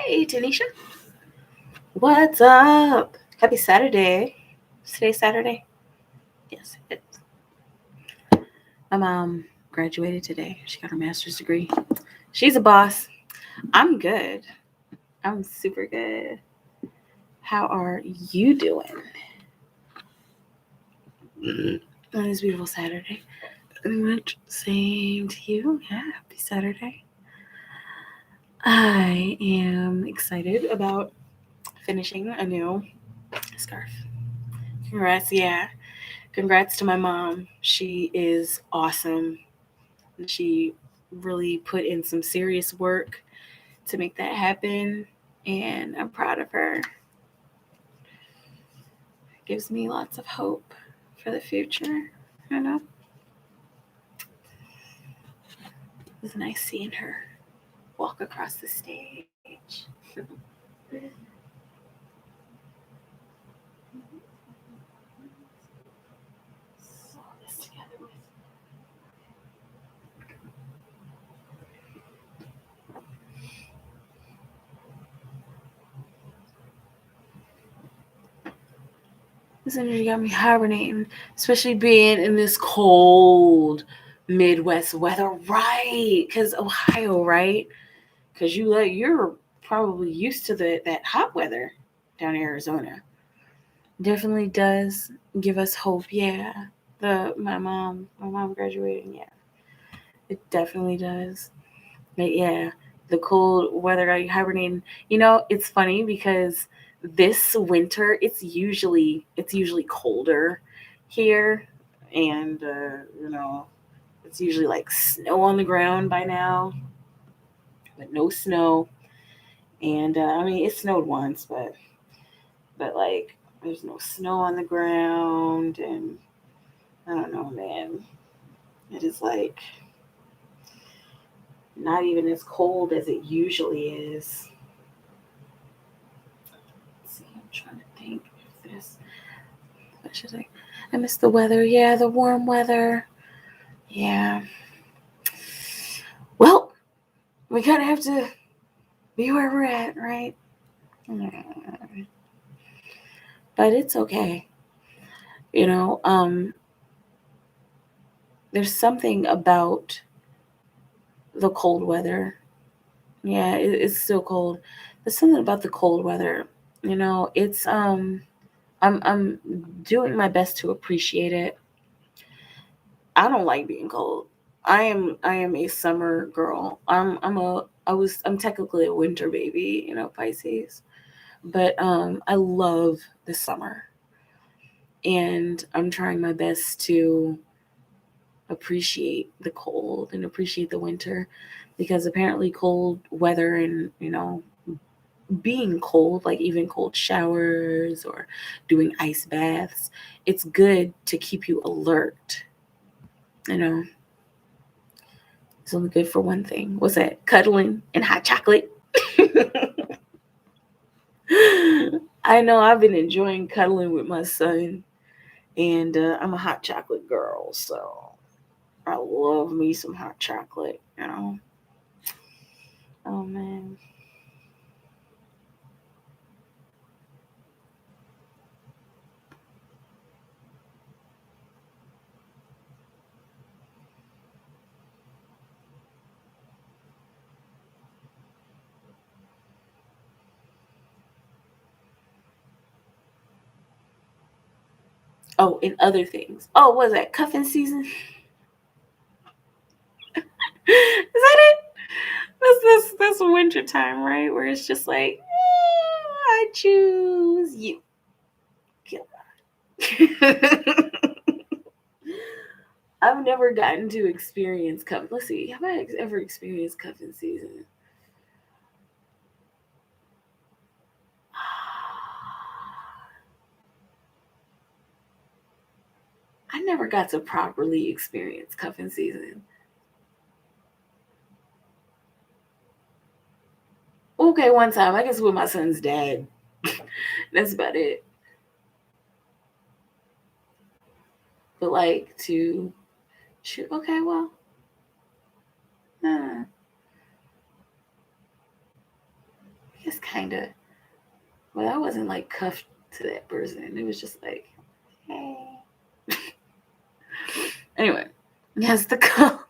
Hey, Tanisha. What's up? Happy Saturday. Is today Saturday? Yes, it is. My mom graduated today. She got her master's degree. She's a boss. I'm good. I'm super good. How are you doing on this beautiful Saturday? Pretty much same to you. Yeah, happy Saturday. I am excited about finishing a new scarf. Congrats, yeah. Congrats to my mom. She is awesome. She really put in some serious work to make that happen, and I'm proud of her. It gives me lots of hope for the future, you know? It was nice seeing her walk across the stage. This energy got me hibernating, especially being in this cold Midwest weather, right? Because Ohio, right? Because you're probably used to that hot weather down in Arizona. Definitely does give us hope. Yeah, my mom graduating. Yeah, it definitely does. But yeah, the cold weather got you hibernating. It's funny because this winter it's usually colder here, and it's usually like snow on the ground by now, but no snow. And I mean, it snowed once, but like there's no snow on the ground, and I don't know, man. It is like not even as cold as it usually is. Let's see, I'm trying to think if this. What should I miss the weather. Yeah, the warm weather. Yeah. Well, we kind of have to be where we're at, right? But it's okay. You know, there's something about the cold weather. Yeah, it's still cold. There's something about the cold weather. It's I'm doing my best to appreciate it. I don't like being cold. I am a summer girl. I'm technically a winter baby, Pisces. But I love the summer. And I'm trying my best to appreciate the cold and appreciate the winter, because apparently cold weather and, being cold, like even cold showers or doing ice baths, it's good to keep you alert. You know, it's only good for one thing. What's that? Cuddling and hot chocolate. I know I've been enjoying cuddling with my son, and I'm a hot chocolate girl, so I love me some hot chocolate. Oh man. Oh, and other things. Oh, what is that? Cuffing season? Is that it? That's winter time, right? Where it's just like, I choose you. I've never gotten to experience cuff. Let's see, have I ever experienced cuffing season? I never got to properly experience cuffing season. Okay, one time, I guess with my son's dad. That's about it. But like to shoot, okay, well, nah. guess kind of. Well, I wasn't like cuffed to that person. It was just like, hey. Anyway, yes, the cuff.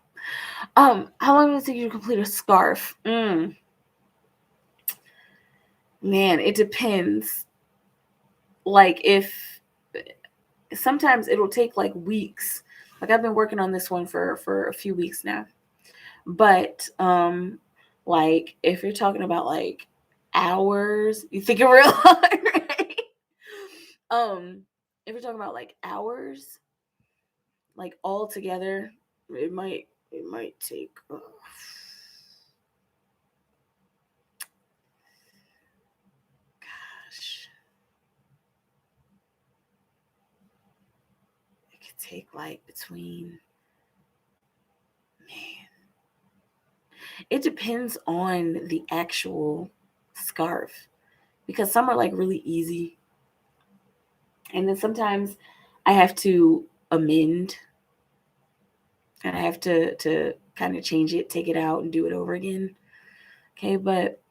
How long does it take you to complete a scarf? Man, it depends. Like if sometimes it'll take like weeks. Like I've been working on this one for a few weeks now. But like if you're talking about like hours, you think it real hard, right? If you're talking about like hours, like all together, it might take gosh, it could take like between, man, it depends on the actual scarf because some are like really easy, and then sometimes I have to amend and I have to kind of change it, take it out, and do it over again. Okay, but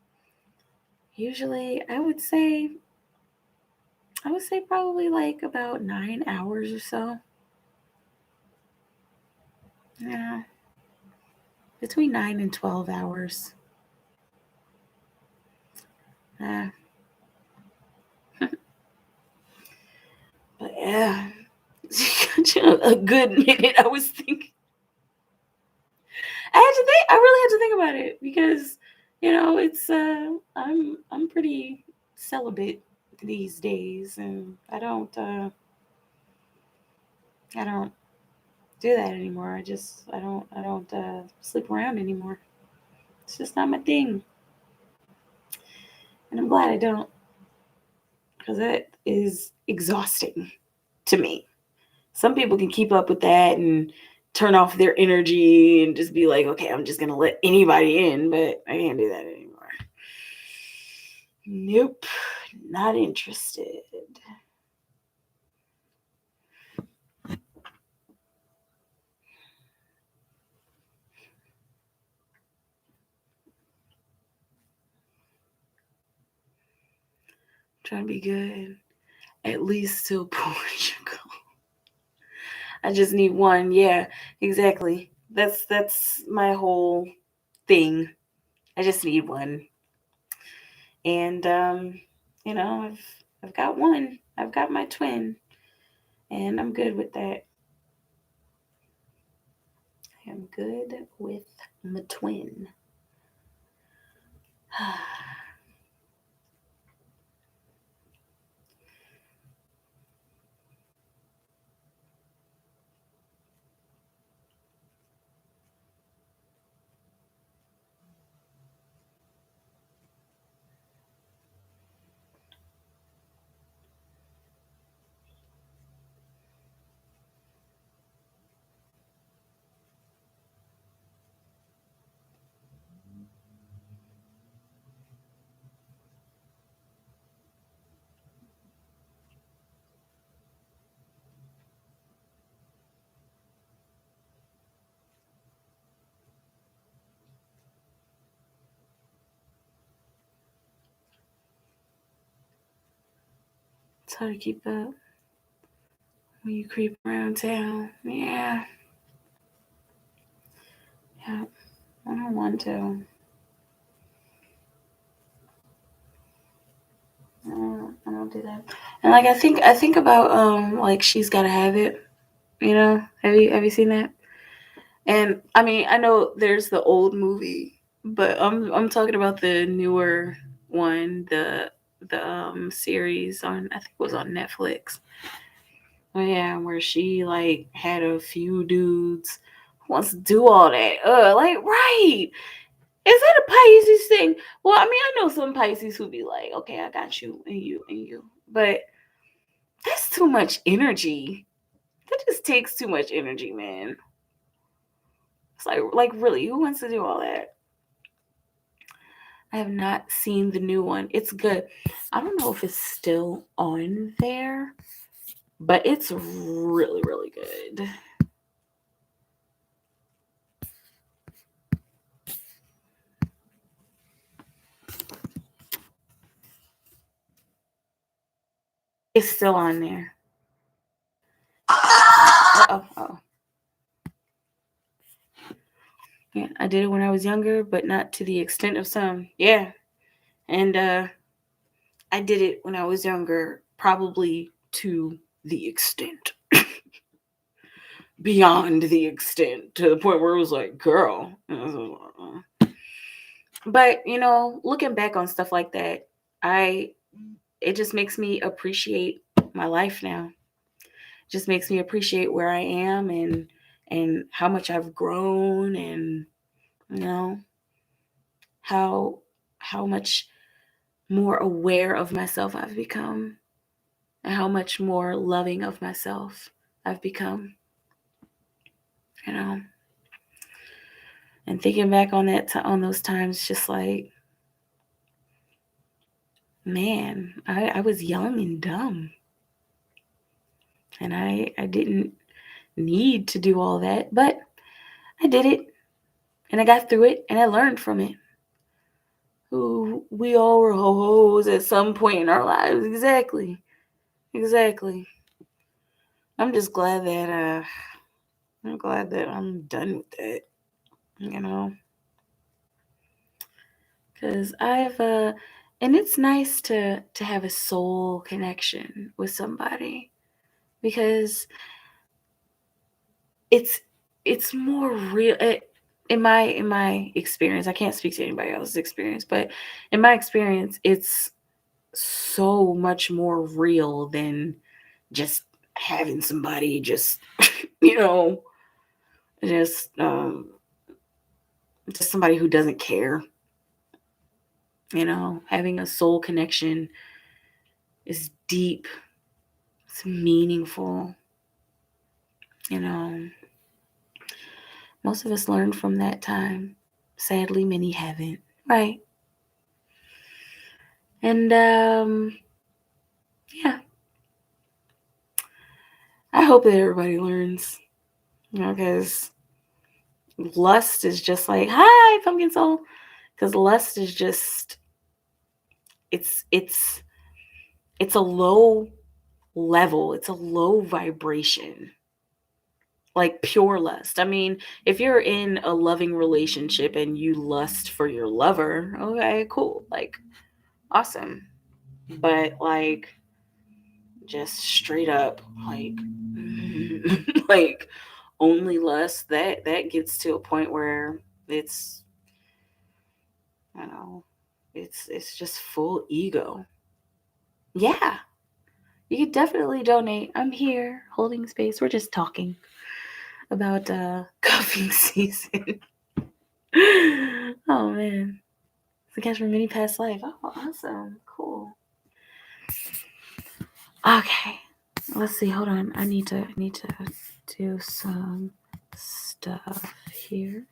usually I would say probably like about 9 hours or so. Yeah, between 9 and 12 hours. Yeah, but yeah, a good minute. I was thinking. I had to think. I really had to think about it because it's I'm pretty celibate these days, and I don't do that anymore. I don't sleep around anymore. It's just not my thing, and I'm glad I don't because that is exhausting to me. Some people can keep up with that and turn off their energy and just be like, okay, I'm just gonna let anybody in, but I can't do that anymore. Nope, not interested. Trying to be good at least till Portugal. I just need one. Yeah, exactly. That's my whole thing. I just need one. And I've got one. I've got my twin, and I'm good with that. I am good with my twin. It's hard to keep up when you creep around town. Yeah. Yeah. I don't want to. I don't do that. And like I think about like She's Gotta Have It. Have you seen that? And I mean I know there's the old movie, but I'm talking about the newer one, the series on, I think it was on Netflix. Oh yeah, where she like had a few dudes who wants to do all that. Like right. Is that a Pisces thing? Well, I mean, I know some Pisces who be like, okay, I got you and you and you. But that's too much energy. That just takes too much energy, man. It's like really, who wants to do all that? I have not seen the new one. It's good. I don't know if it's still on there, but it's really, really good. It's still on there. Uh-oh. Yeah, I did it when I was younger, but not to the extent of some. Yeah. And I did it when I was younger, probably to the extent. Beyond the extent, to the point where it was like, girl. But, looking back on stuff like that, it just makes me appreciate my life now. It just makes me appreciate where I am and how much I've grown, and you know how much more aware of myself I've become, and how much more loving of myself I've become. You know, and thinking back on on those times, just like, man, I was young and dumb, and I didn't need to do all that, but I did it, and I got through it, and I learned from it. Ooh, we all were ho-hos at some point in our lives. Exactly. I'm just glad that I'm done with that, because and it's nice to have a soul connection with somebody, because it's more real. In my experience, I can't speak to anybody else's experience, but in my experience, it's so much more real than just having somebody just you know just somebody who doesn't care. Having a soul connection is deep, it's meaningful. you know Most of us learned from that time. Sadly, many haven't. Right. And yeah, I hope that everybody learns. Because lust is just like, hi, pumpkin soul. Because lust is just, it's it's a low level. It's a low vibration. Like pure lust. I mean, if you're in a loving relationship and you lust for your lover, okay, cool. Like, awesome. But like, just straight up, like, like, only lust, that gets to a point where it's, I don't know, it's just full ego. Yeah, you could definitely donate. I'm here holding space. We're just talking about cuffing season. Oh man, it's a catch from many past life. Oh, awesome, cool. Okay, let's see. Hold on. I need to do some stuff here.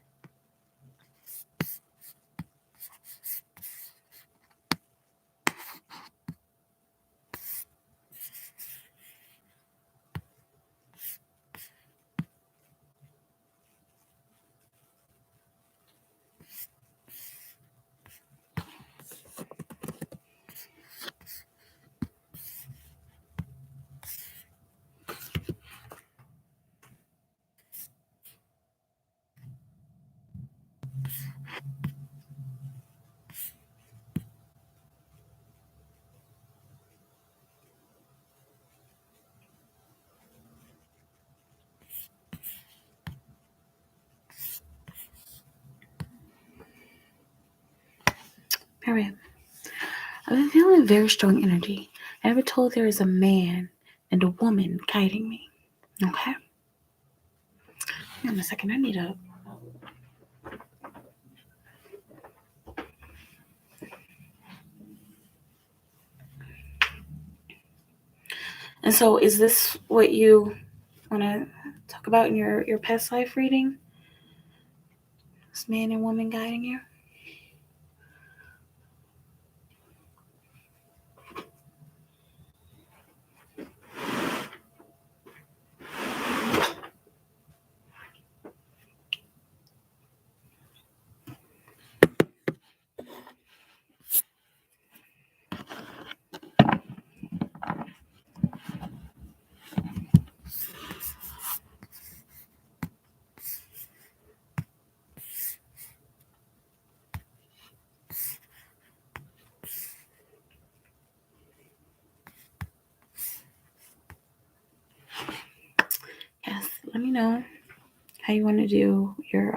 All right. I've been feeling very strong energy. I've been told there is a man and a woman guiding me. Okay. Hang on a second. I need a. And so, is this what you want to talk about in your past life reading? This man and woman guiding you? know how you want to do your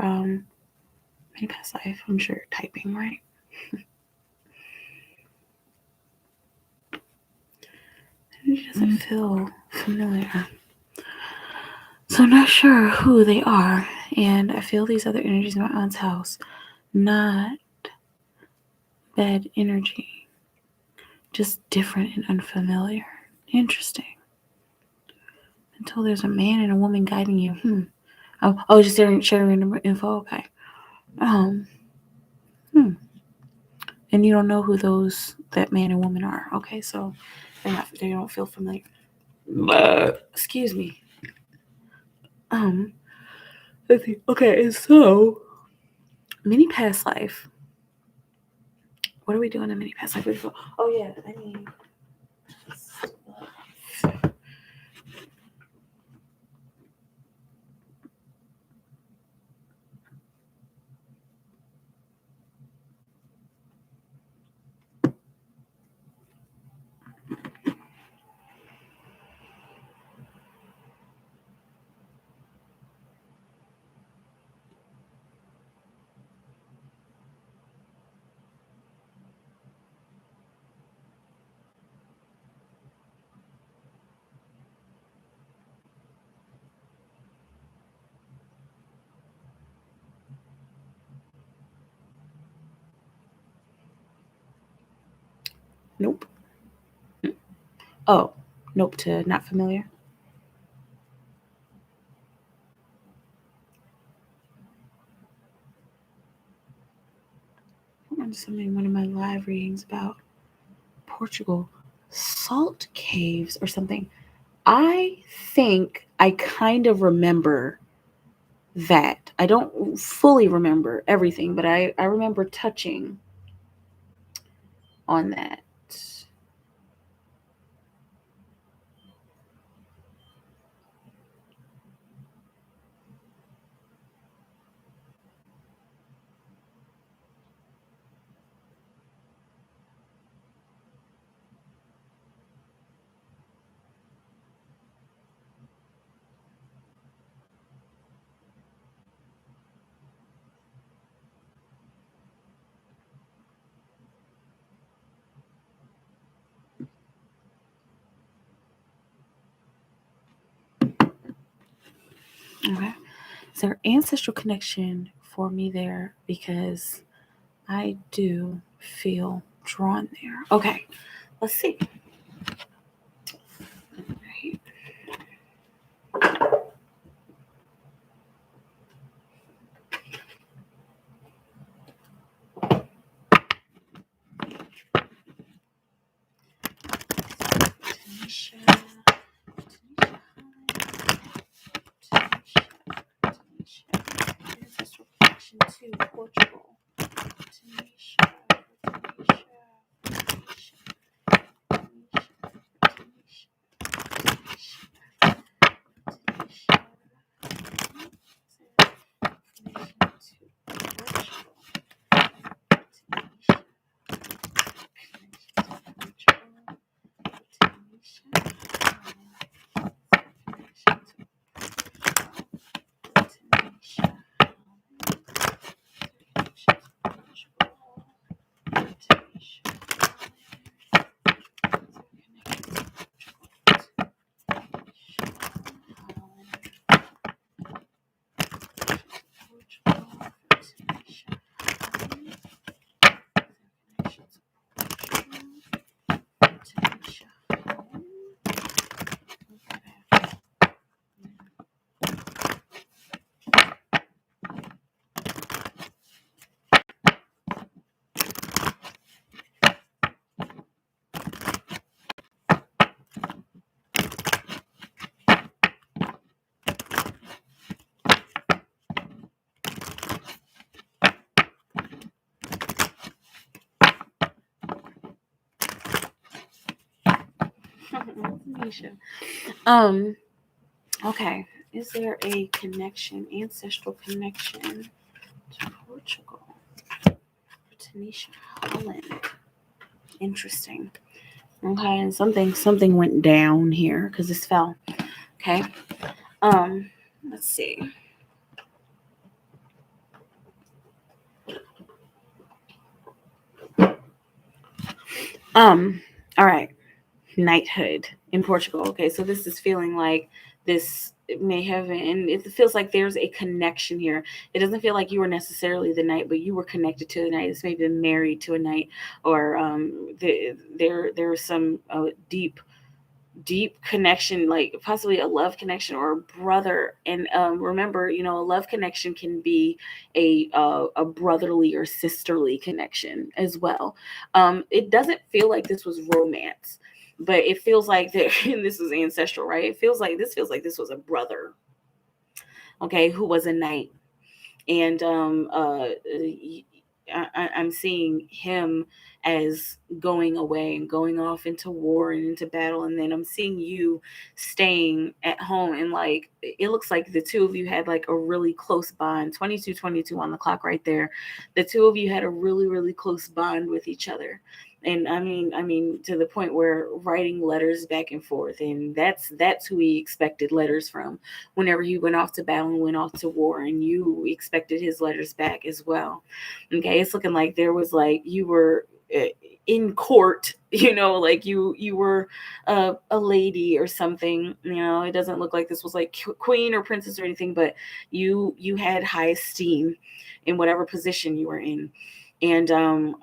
mini past life. I'm sure you're typing, right? It doesn't feel familiar. So I'm not sure who they are. And I feel these other energies in my aunt's house. Not bad energy. Just different and unfamiliar. Interesting. Until there's a man and a woman guiding you. Oh, just sharing info. Okay. And you don't know who that man and woman are. Okay, so they don't feel familiar. Excuse me. Let's see. Okay, and so mini past life. What are we doing in mini past life? Oh yeah, nope. Oh, nope to not familiar. I remember something one of my live readings about Portugal, salt caves or something. I think I kind of remember that. I don't fully remember everything, but I remember touching on that. Okay. Is there ancestral connection for me there? Because I do feel drawn there. Okay. Let's see. Ancestral connection to Portugal. Okay. Is there a connection, ancestral connection to Portugal? Tanisha Holland. Interesting. Okay, and something went down here because this fell. Okay. Let's see. All right. Knighthood in Portugal. Okay, so this is feeling like this may have, and it feels like there's a connection here. It doesn't feel like you were necessarily the knight, but you were connected to the knight. This may have been married to a knight, or there was some deep connection, like possibly a love connection or a brother. And remember, a love connection can be a brotherly or sisterly connection as well. It doesn't feel like this was romance, but it feels like that. And this is ancestral, right? Feels like this was a brother, okay, who was a knight. And I'm seeing him as going away and going off into war and into battle, and then I'm seeing you staying at home. And like it looks like the two of you had like a really close bond. 22:22 on the clock right there. The two of you had a really close bond with each other. And I mean to the point where writing letters back and forth, and that's who he expected letters from whenever he went off to battle and went off to war, and you expected his letters back as well. Okay, it's looking like there was like you were in court, like you were a lady or something. It doesn't look like this was like queen or princess or anything, but you had high esteem in whatever position you were in. And and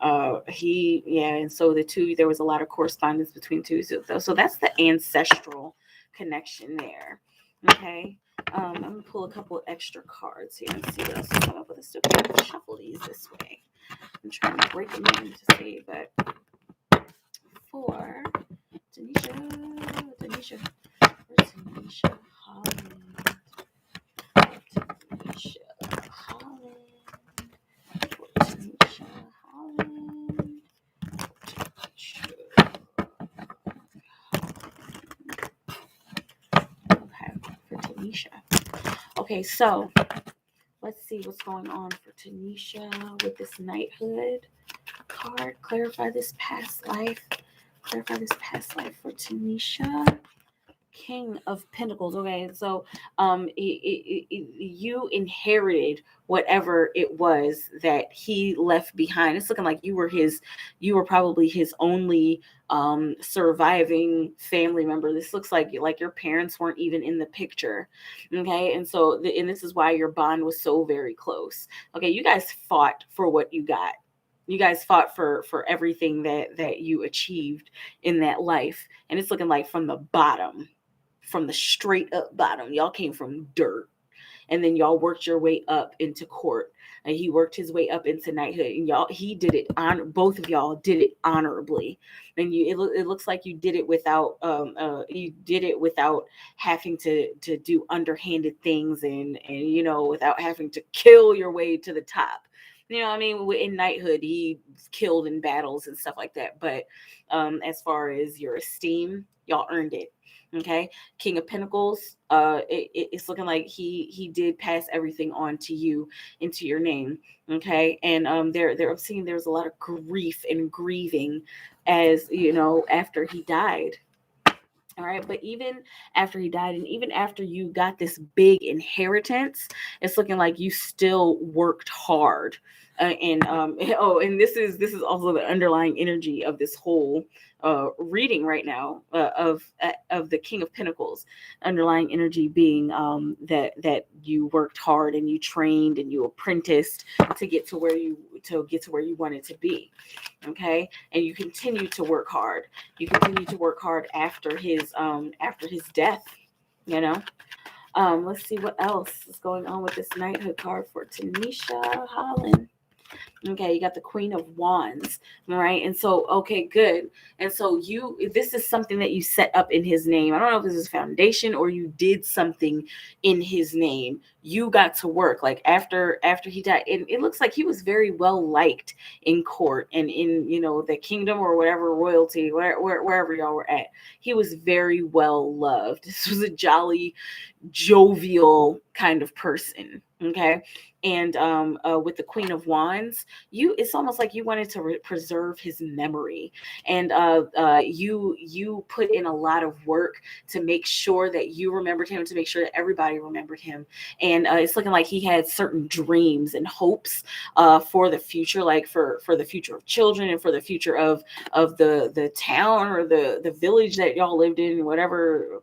so the two, there was a lot of correspondence between two. So that's the ancestral connection there. Okay. I'm gonna pull a couple extra cards here and see what else is coming up with. Let's still shuffle these this way. I'm trying to break them in to see, but for Tanisha, Holland, Okay, for Tanisha. Okay, so let's see what's going on for Tanisha with this knighthood card. Clarify this past life. Clarify this past life for Tanisha. King of Pentacles. Okay, so you inherited whatever it was that he left behind. It's looking like you were probably his only surviving family member. This looks like your parents weren't even in the picture. Okay, and so and this is why your bond was so very close. Okay, you guys fought for what you got. You guys fought for everything that you achieved in that life, and it's looking like from the bottom, from the straight up bottom, y'all came from dirt, and then y'all worked your way up into court, and he worked his way up into knighthood, and he did it on, both of y'all did it honorably. And it looks like you did it without having to do underhanded things, and without having to kill your way to the top. I mean, in knighthood, he killed in battles and stuff like that. But as far as your esteem, y'all earned it. Okay, King of Pentacles. It's looking like he did pass everything on to you into your name. Okay, and I'm seeing there's a lot of grief and grieving, as after he died. All right, but even after he died, and even after you got this big inheritance, it's looking like you still worked hard. And this is also the underlying energy of this whole reading right now, of the King of Pentacles. Underlying energy being that you worked hard and you trained and you apprenticed to get to where you wanted to be. Okay, and you continue to work hard. You continue to work hard after his death. Let's see what else is going on with this knighthood card for Tanisha Holland. Okay, you got the Queen of Wands, right? And so, okay, good. And so this is something that you set up in his name. I don't know if this is foundation or you did something in his name. You got to work like after he died. And it looks like he was very well liked in court and in, the kingdom or whatever royalty, wherever y'all were at. He was very well loved. This was a jolly, jovial kind of person. Okay. And with the Queen of Wands, it's almost like you wanted to preserve his memory. And you put in a lot of work to make sure that you remembered him, to make sure that everybody remembered him. And it's looking like he had certain dreams and hopes for the future, like for the future of children, and for the future of the town, or the village that y'all lived in, whatever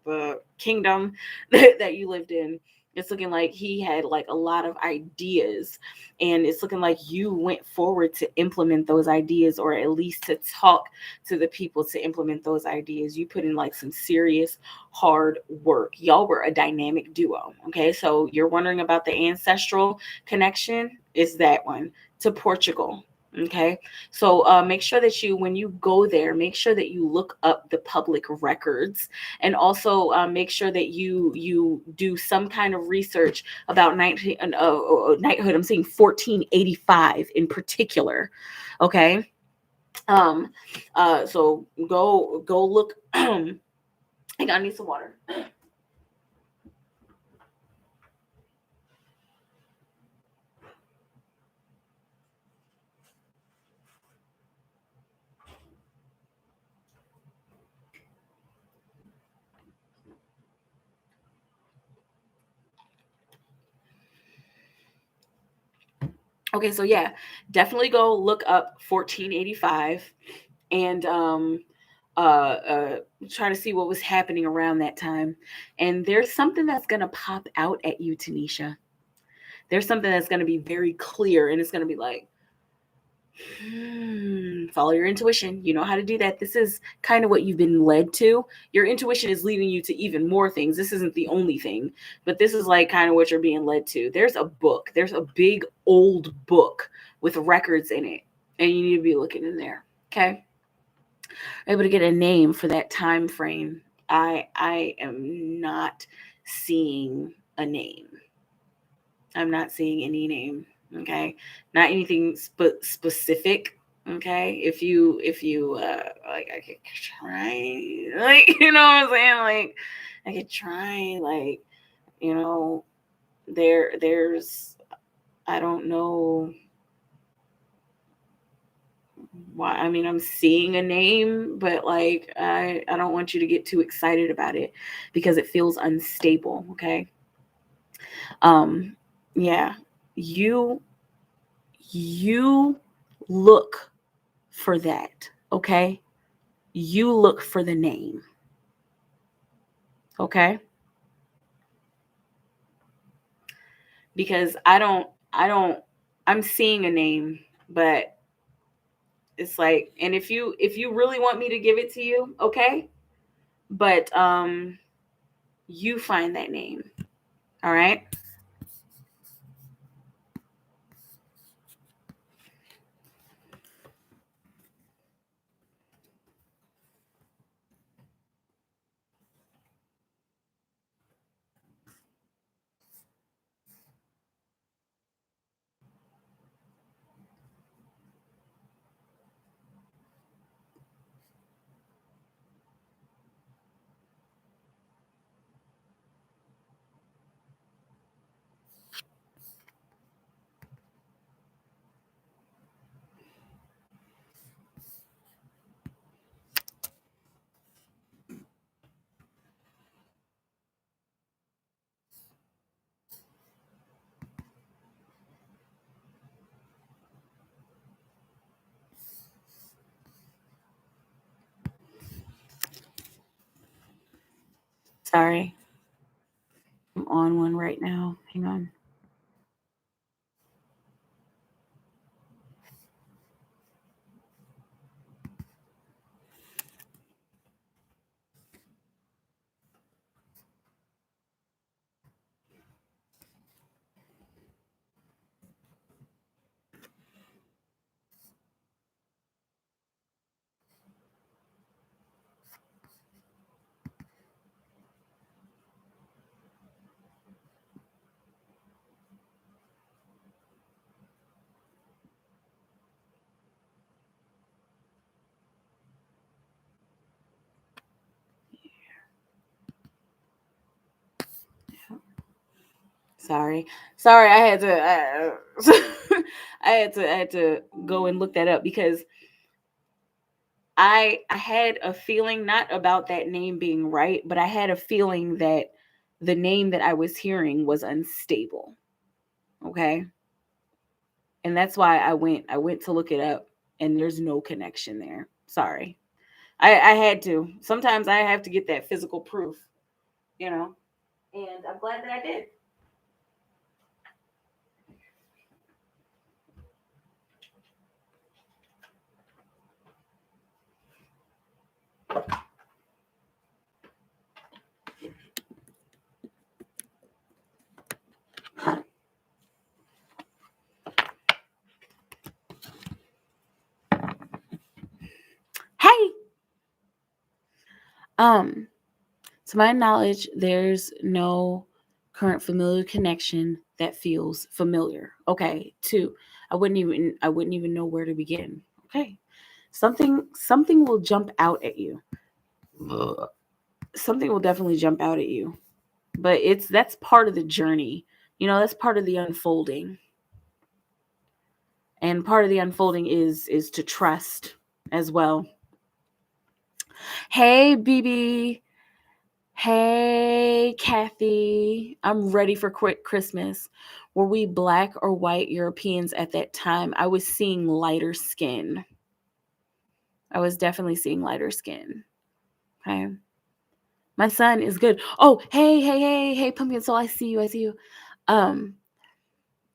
kingdom that you lived in. It's looking like he had like a lot of ideas, and it's looking like you went forward to implement those ideas, or at least to talk to the people to implement those ideas. You put in like some serious hard work. Y'all were a dynamic duo. Okay, so you're wondering about the ancestral connection, is that one to Portugal. Okay, so make sure that when you go there, make sure that you look up the public records, and also make sure that you do some kind of research about knighthood. I'm saying 1485 in particular. Okay, so go look. Hang on, I need some water. Okay, so yeah, definitely go look up 1485, and try to see what was happening around that time. And there's something that's gonna pop out at you, Tanisha. There's something that's gonna be very clear, and it's gonna be like, follow your intuition. You know how to do that. This is kind of what you've been led to. Your intuition is leading you to even more things. This isn't the only thing, but this is like kind of what you're being led to. There's a book. There's a big old book with records in it, and you need to be looking in there. Okay, able to get a name for that time frame. I am not seeing a name. I'm not seeing any name. Okay, not anything specific. Okay, if you like, I could try, like, you know what I'm saying, like I could try, like, you know, there's, I don't know why. I mean, I'm seeing a name, but like I don't want you to get too excited about it because it feels unstable. Okay, um yeah, you you look for that. Okay, you look for the name. Okay, because I don't I'm seeing a name, but it's like, and if you really want me to give it to you, okay, but you find that name. All right. Sorry, I'm on one right now. Hang on. Sorry. I had to I had to go and look that up because I had a feeling not about that name being right, but I had a feeling that the name that I was hearing was unstable. Okay? And that's why I went to look it up and there's no connection there. Sorry. I had to. Sometimes I have to get that physical proof, you know. And I'm glad that I did. Hey. To my knowledge, there's no current familiar connection that feels familiar. Okay. 2, I wouldn't even know where to begin. Okay. Something will jump out at you. Something will definitely jump out at you. But that's part of the journey. That's part of the unfolding. And part of the unfolding is to trust as well. Hey, BB. Hey, Kathy. I'm ready for quick Christmas. Were we black or white Europeans at that time? I was seeing lighter skin. I was definitely seeing lighter skin. Okay. My son is good. Oh, hey, Pumpkin Soul. I see you.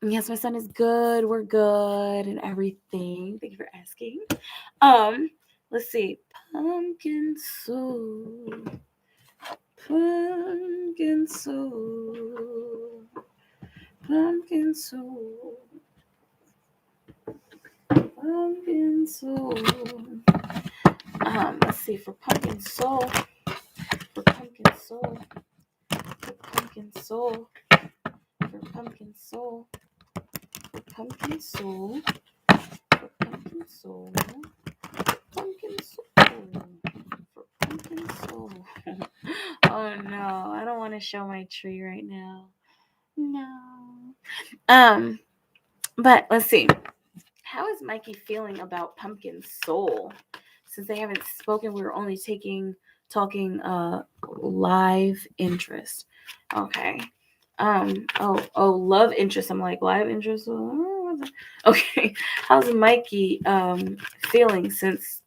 Yes, my son is good. We're good and everything. Thank you for asking. Let's see. Pumpkin Soul. Pumpkin Soul. Pumpkin Soul. Pumpkin Soul. Let's see, for Pumpkin Soul. For Pumpkin Soul. For Pumpkin Soul. For Pumpkin Soul. For Pumpkin Soul. For Pumpkin Soul. Pumpkin Soul. For Pumpkin Soul. Oh no, I don't want to show my tree right now. No. But let's see. How is Mikey feeling about Pumpkin Soul? Since they haven't spoken, we were only talking live interest. Okay. Love interest. I'm like live interest. Okay. How's Mikey feeling since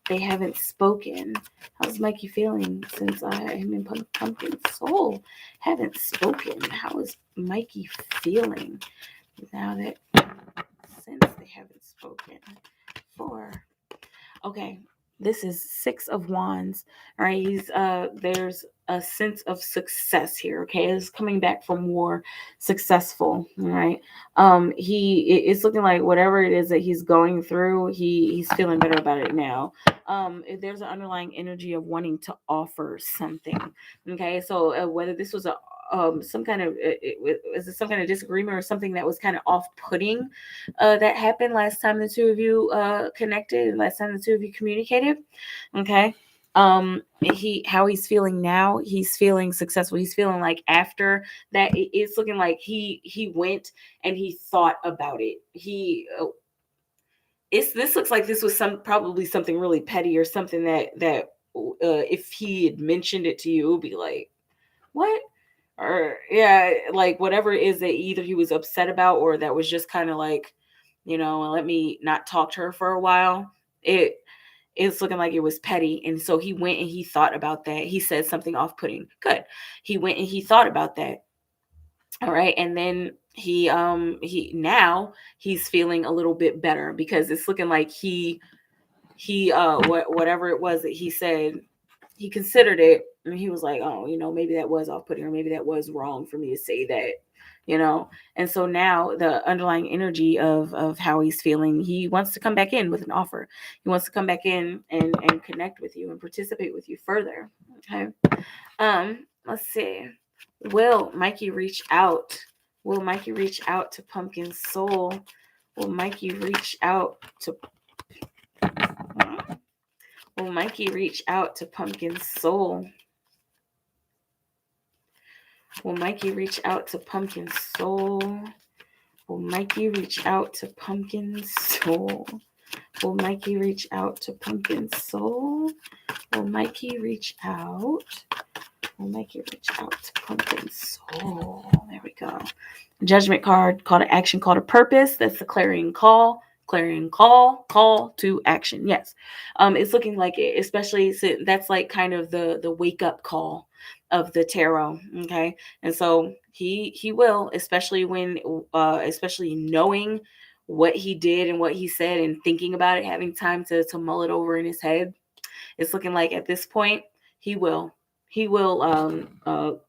they haven't spoken? How's Mikey feeling since him and Pumpkin Soul haven't spoken? How is Mikey feeling now that since they haven't spoken? 4. Okay, this is 6 of Wands. All right, he's there's a sense of success here. Okay, it's coming back from war, successful. All right, it's looking like whatever it is that he's going through, he's feeling better about it now. There's an underlying energy of wanting to offer something. Okay, so whether this was a some kind of is it some kind of disagreement or something that was kind of off-putting that happened last time the two of you connected, last time the two of you communicated. Okay. How he's feeling now, he's feeling successful. He's feeling like after that, it's looking like he went and he thought about it. This looks like this was probably something really petty or something that if he had mentioned it to you, it would be like, what? Or yeah, like whatever it is that either he was upset about or that was just kind of like, let me not talk to her for a while. It's looking like it was petty. And so he went and he thought about that. He said something off-putting. Good. He went and he thought about that. All right. And then now he's feeling a little bit better because it's looking like whatever it was that he said, he considered it and he was like, oh, maybe that was off-putting or maybe that was wrong for me to say that. And so now the underlying energy of how he's feeling, he wants to come back in with an offer. He wants to come back in and connect with you and participate with you further. Okay. Let's see. Will Mikey reach out to Pumpkin Soul? Will Mikey reach out to Pumpkin Soul? Will Mikey reach out to Pumpkin Soul? Will Mikey reach out to Pumpkin Soul? Will Mikey reach out to Pumpkin Soul? Will Mikey reach out? Will Mikey reach out to Pumpkin Soul? There we go. Judgment card, call to action, call to purpose. That's the clarion call. Clarion call to action. Yes. It's looking like it, especially so that's like kind of the wake up call of the tarot. Okay. And so he will, especially when especially knowing what he did and what he said and thinking about it, having time to mull it over in his head. It's looking like at this point he will he will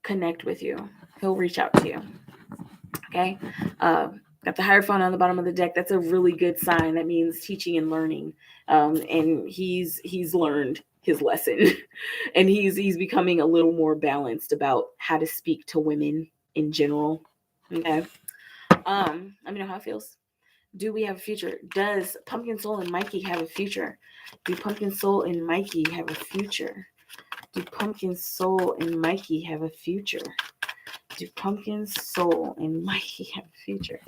connect with you. He'll reach out to you. Okay. Got the Hierophant on the bottom of the deck. That's a really good sign. That means teaching and learning. And he's learned his lesson, and he's becoming a little more balanced about how to speak to women in general. Okay. Let me know how it feels. Do we have a future? Does Pumpkin Soul and Mikey have a future? Do Pumpkin Soul and Mikey have a future? Do Pumpkin Soul and Mikey have a future? Do Pumpkin Soul and Mikey have a future?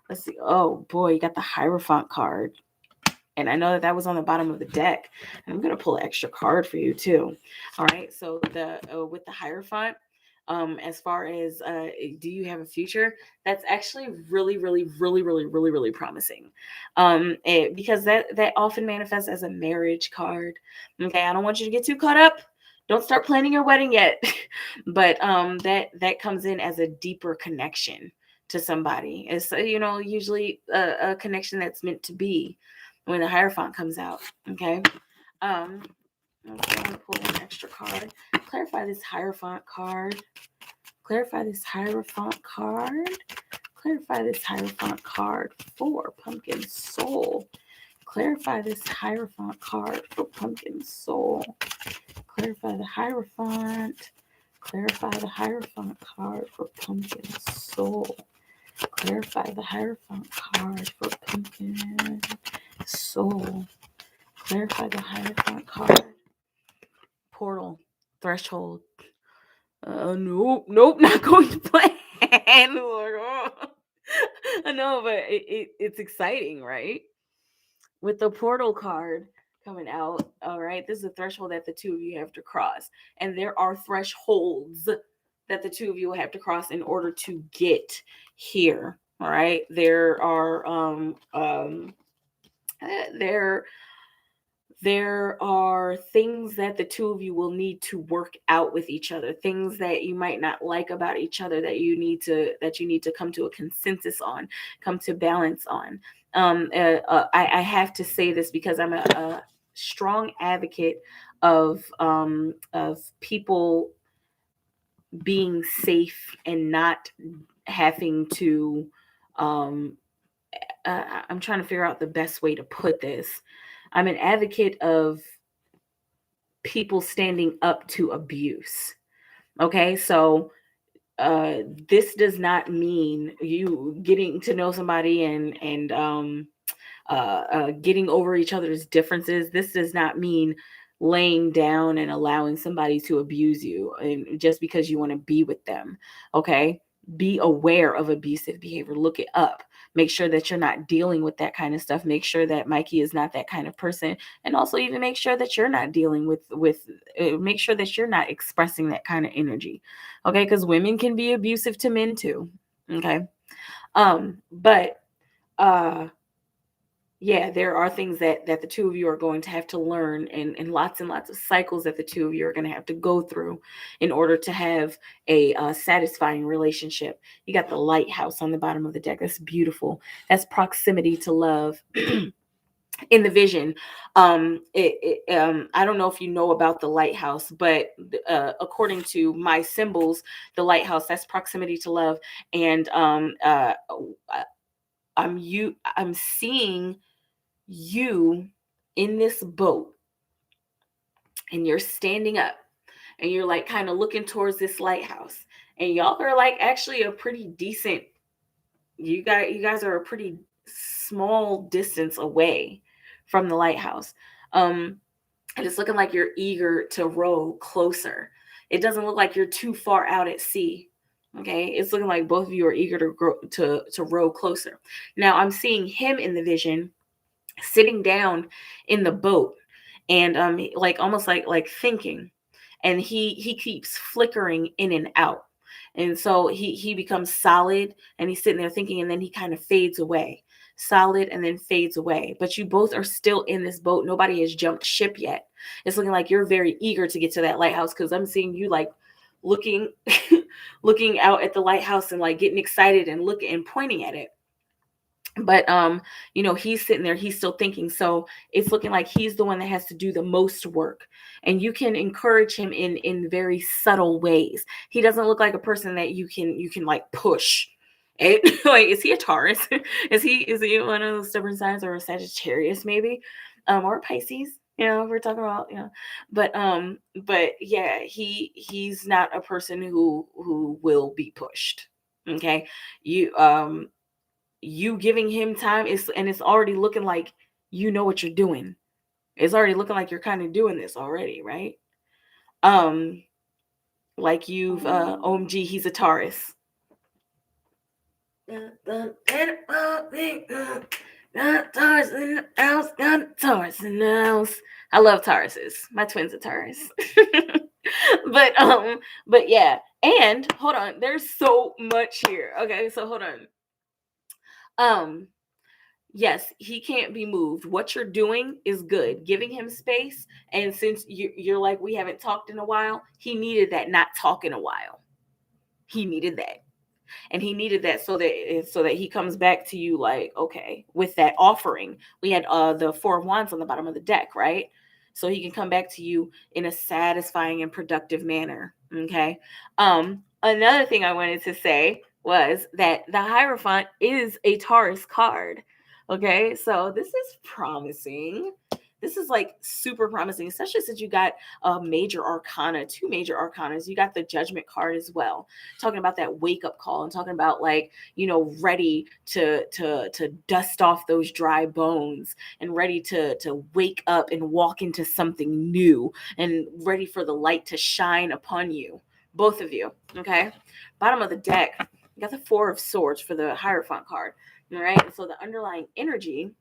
Let's see. Oh boy, you got the Hierophant card. And I know that was on the bottom of the deck. And I'm going to pull an extra card for you too. All right. So with the Hierophant, as far as do you have a future? That's actually really, really, really, really, really, really promising. Because that often manifests as a marriage card. Okay, I don't want you to get too caught up. Don't start planning your wedding yet. But that comes in as a deeper connection to somebody. It's usually a connection that's meant to be when the Hierophant comes out. Okay. I'm going to pull an extra card. Clarify this Hierophant card. Clarify this Hierophant card. Clarify this Hierophant card for Pumpkin Soul. Clarify this Hierophant card for Pumpkin Soul. Clarify the Hierophant. Clarify the Hierophant card for Pumpkin Soul. Clarify the Hierophant card for Pumpkin Soul. Clarify the Hierophant card. Portal. Threshold. Nope, not going to plan. I know, but it's exciting, right? With the portal card coming out, all right, this is a threshold that the two of you have to cross. And there are thresholds that the two of you will have to cross in order to get here. All right. There are there are things that the two of you will need to work out with each other, things that you might not like about each other that you need to come to a consensus on, come to balance on. I have to say this because I'm a strong advocate of people being safe and not having to I'm trying to figure out the best way to put this. I'm an advocate of people standing up to abuse. Okay, so this does not mean you getting to know somebody and getting over each other's differences. This does not mean laying down and allowing somebody to abuse you and just because you want to be with them. Okay, be aware of abusive behavior. Look it up. Make sure that you're not dealing with that kind of stuff. Make sure that Mikey is not that kind of person, and also even make sure that you're not dealing with make sure that you're not expressing that kind of energy. Okay, because women can be abusive to men too. Okay, but yeah, there are things that the two of you are going to have to learn, and lots of cycles that the two of you are going to have to go through in order to have a satisfying relationship. You got the Lighthouse on the bottom of the deck. That's beautiful. That's proximity to love. In the vision, I don't know if you know about the lighthouse, but according to my symbols, the lighthouse, that's proximity to love. And I'm seeing you in this boat, and you're standing up and you're like kind of looking towards this lighthouse, and y'all are like actually a pretty decent, you guys are a pretty small distance away from the lighthouse. And it's looking like you're eager to row closer. It doesn't look like you're too far out at sea. Okay, it's looking like both of you are eager to grow to row closer. Now I'm seeing him in the vision sitting down in the boat, and like almost like thinking, and he keeps flickering in and out, and so he becomes solid, and he's sitting there thinking, and then he kind of fades away, solid, and then fades away. But you both are still in this boat. Nobody has jumped ship yet. It's looking like you're very eager to get to that lighthouse, because I'm seeing you like looking looking out at the lighthouse and like getting excited and looking and pointing at it. But he's sitting there, he's still thinking. So it's looking like he's the one that has to do the most work, and you can encourage him in very subtle ways. He doesn't look like a person that you can like push it. Like, is he a Taurus? Is he one of those stubborn signs, or a Sagittarius maybe, or Pisces? We're talking about, but yeah, he's not a person who will be pushed. Okay. You giving him time and it's already looking like you know what you're doing. It's already looking like you're kind of doing this already, right? Like you've OMG, he's a Taurus. Taurus in the house, got Taurus in the house. I love Tauruses. My twins are Taurus. But yeah. And hold on, there's so much here. Okay, so hold on. Yes, he can't be moved. What you're doing is good, giving him space. And since you're like, we haven't talked in a while, he needed that not talk in a while. He needed that. And he needed that so that he comes back to you like, okay, with that offering. We had the 4 of Wands on the bottom of the deck, right? So he can come back to you in a satisfying and productive manner. Okay. Another thing I wanted to say was that the Hierophant is a Taurus card. Okay, so this is promising. This is like super promising, especially since you got a major arcana, 2 major arcanas. You got the Judgment card as well, talking about that wake up call and talking about like, ready to dust off those dry bones and ready to wake up and walk into something new and ready for the light to shine upon you, both of you. Okay, bottom of the deck, you got the 4 of Swords for the Hierophant card. All right. So the underlying energy,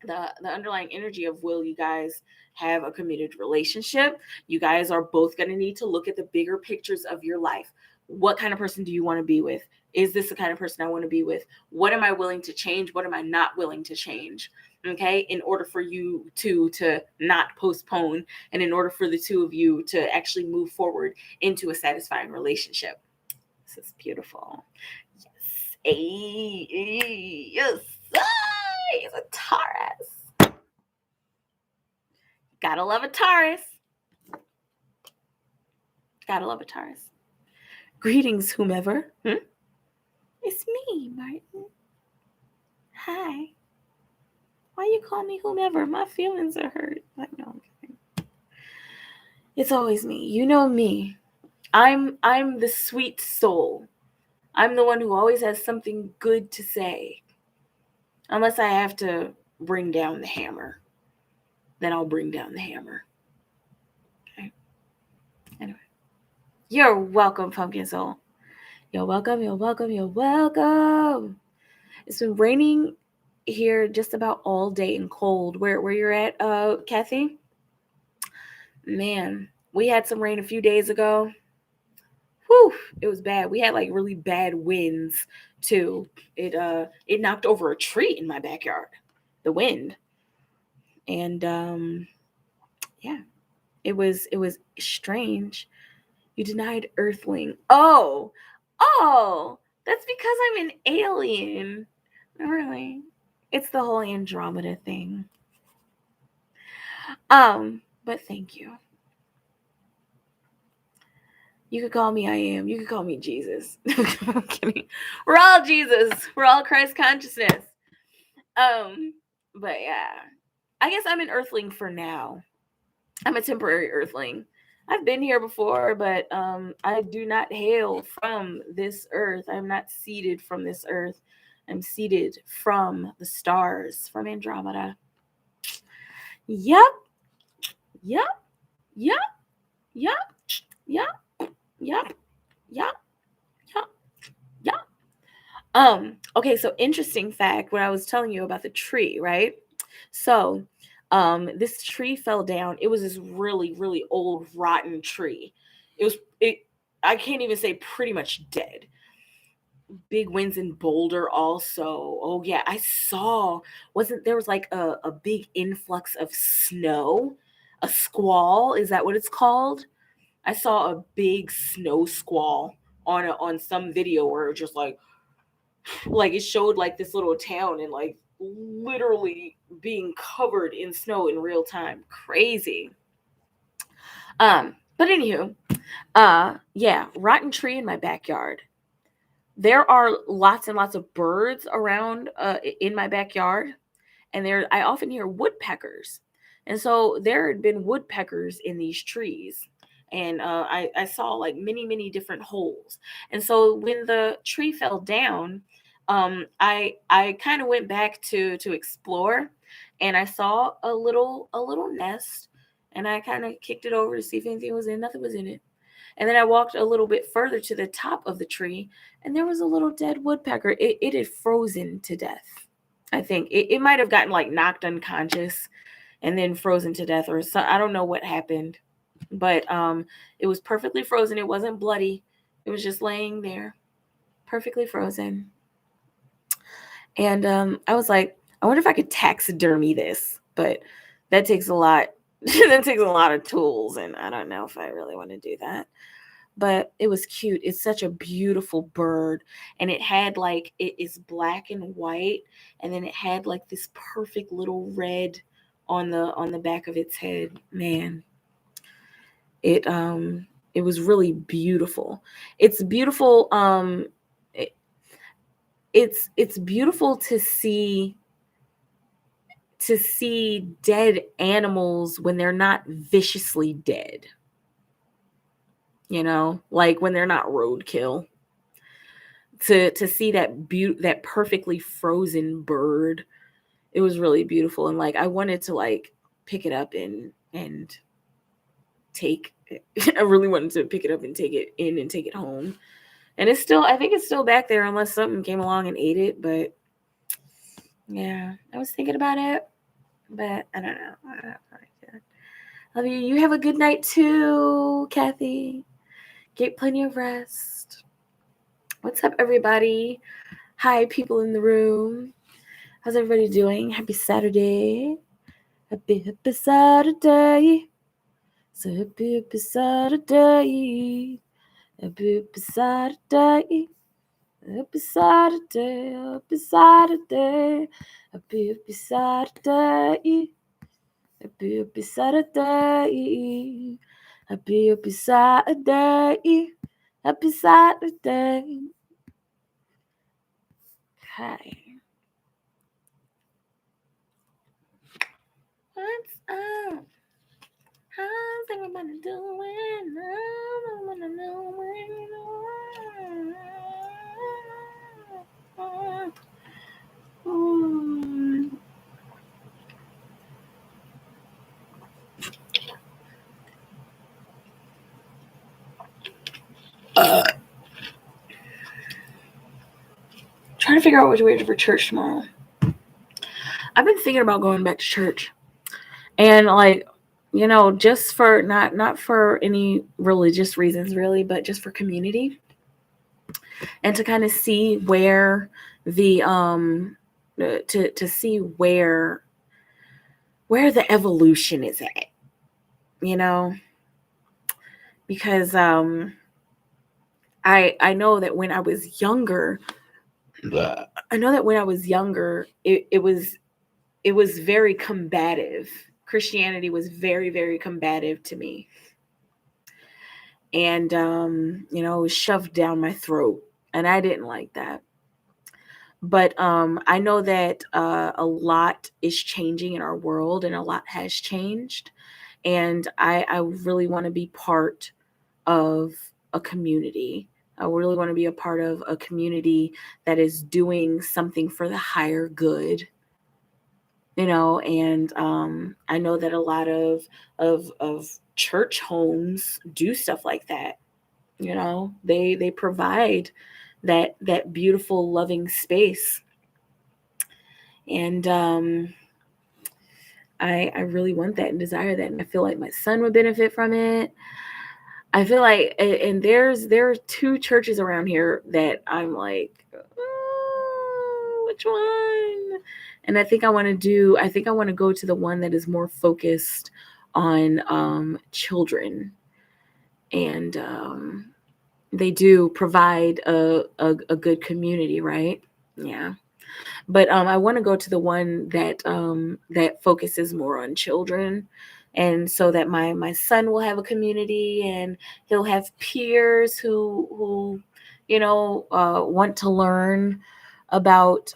the underlying energy of, will you guys have a committed relationship? You guys are both going to need to look at the bigger pictures of your life. What kind of person do you want to be with? Is this the kind of person I want to be with? What am I willing to change? What am I not willing to change? Okay. In order for you to not postpone, and in order for the 2 of you to actually move forward into a satisfying relationship. This is beautiful. Yes. He's a Taurus. Gotta love a Taurus. Gotta love a Taurus. Greetings, whomever. It's me, Martin. Hi. Why you call me whomever? My feelings are hurt. Like, no, I'm kidding. It's always me. You know me. I'm the sweet soul. I'm the one who always has something good to say. Unless I have to bring down the hammer. Then I'll bring down the hammer. Okay. Anyway. You're welcome, Pumpkin Soul. You're welcome, you're welcome, you're welcome. It's been raining here just about all day and cold. Where you're at, Kathy? Man, we had some rain a few days ago. Whew, it was bad. We had like really bad winds too. It knocked over a tree in my backyard. The wind. And yeah. It was strange. You denied Earthling. Oh, that's because I'm an alien. Really? It's the whole Andromeda thing. But thank you. You could call me I am. You could call me Jesus. I'm kidding. We're all Jesus. We're all Christ consciousness. But yeah. I guess I'm an Earthling for now. I'm a temporary Earthling. I've been here before, but I do not hail from this earth. I'm not seeded from this earth. I'm seeded from the stars, from Andromeda. Yep. Yeah, yeah, yeah, yeah, yeah. Okay, so interesting fact when I was telling you about the tree, right? So, this tree fell down. It was this really, really old, rotten tree. It I can't even say pretty much dead. Big winds in Boulder also. Oh yeah, I saw wasn't there was like a big influx of snow, a squall, is that what it's called? I saw a big snow squall on some video where it was just like it showed like this little town and like literally being covered in snow in real time. Crazy. But anywho, yeah, rotten tree in my backyard. There are lots and lots of birds around in my backyard, and there I often hear woodpeckers. And so there had been woodpeckers in these trees. And I saw like many different holes. And so when the tree fell down, I kind of went back to explore, and I saw a little nest, and I kind of kicked it over to see if anything was in. Nothing was in it. And then I walked a little bit further to the top of the tree, and there was a little dead woodpecker. It had frozen to death. I think it might have gotten like knocked unconscious and then frozen to death, or so, I don't know what happened. But it was perfectly frozen. It wasn't bloody. It was just laying there, perfectly frozen. And I was like, I wonder if I could taxidermy this, but that takes a lot. That takes a lot of tools, and I don't know if I really want to do that. But it was cute. It's such a beautiful bird, and it had like it is black and white, and then it had like this perfect little red on the back of its head. Man, it was really beautiful. It's beautiful. It, it's beautiful to see dead animals when they're not viciously dead. Like when they're not roadkill. To see that perfectly frozen bird, it was really beautiful, and like I wanted to like pick it up and take I really wanted to pick it up and take it in and take it home. And I think it's still back there unless something came along and ate it. But yeah, I was thinking about it, but I don't know. Love you. You have a good night too, Kathy. Get plenty of rest. What's up, everybody? Hi, people in the room. How's everybody doing? Happy Saturday. Happy Saturday. So happy Saturday. Happy Saturday. Happy Saturday. Happy Saturday. Happy Saturday. Happy Saturday. Happy Saturday. Happy Saturday. Okay. What's up? How's everybody doing? I wanna know trying to figure out what to wear for church tomorrow. I've been thinking about going back to church, and like, just for not for any religious reasons really, but just for community, and to kind of see where the to see where the evolution is at, because I know that when I was younger, it was very combative. Christianity was very, very combative to me. And, it was shoved down my throat. And I didn't like that. But I know that a lot is changing in our world, and a lot has changed. And I really want to be part of a community. I really want to be a part of a community that is doing something for the higher good. and I know that a lot of church homes do stuff like that. They provide that beautiful, loving space. And I really want that and desire that, and I feel like my son would benefit from it. I feel like, and there are two churches around here that I'm like, which one? And I think I want to go to the one that is more focused on children, and they do provide a good community, right? Yeah. But I want to go to the one that focuses more on children, and so that my son will have a community, and he'll have peers who want to learn about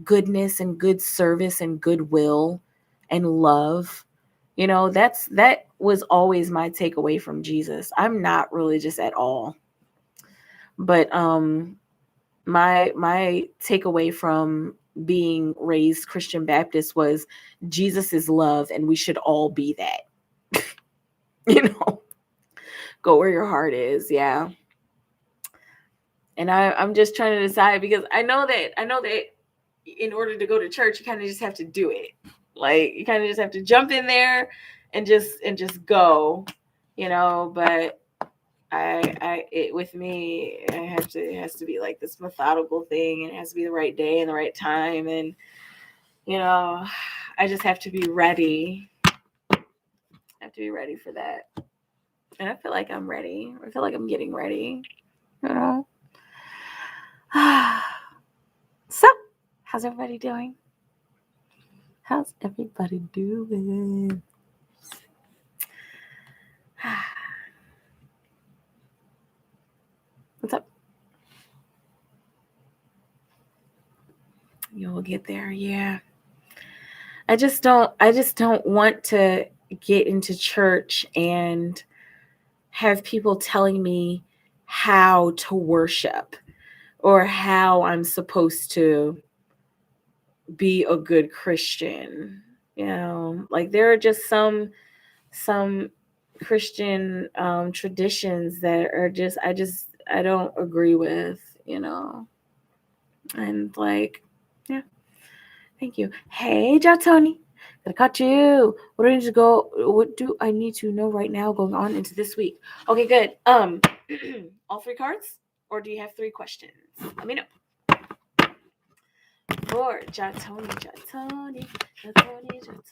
goodness and good service and goodwill and love. That was always my takeaway from Jesus. I'm not religious at all, but my takeaway from being raised Christian Baptist was Jesus is love, and we should all be that. you know, Go where your heart is. Yeah. And I'm just trying to decide, because I know that in order to go to church, you kind of just have to do it. Like, you kind of just have to jump in there and just go, but with me, it has to be like this methodical thing, and it has to be the right day and the right time, and I just have to be ready. I have to be ready for that, and I feel like I'm ready. I feel like I'm getting ready. So, how's everybody doing? How's everybody doing? What's up? You'll get there. Yeah. I just don't want to get into church and have people telling me how to worship or how I'm supposed to be a good Christian. Like, there are just some Christian traditions that are just I don't agree with, and like, yeah. Thank you. Hey, Tony. Gotta cut you. What do I need to know right now going on into this week? Okay, good. All three cards? Or do you have three questions? Let me know. For Tony. Tony.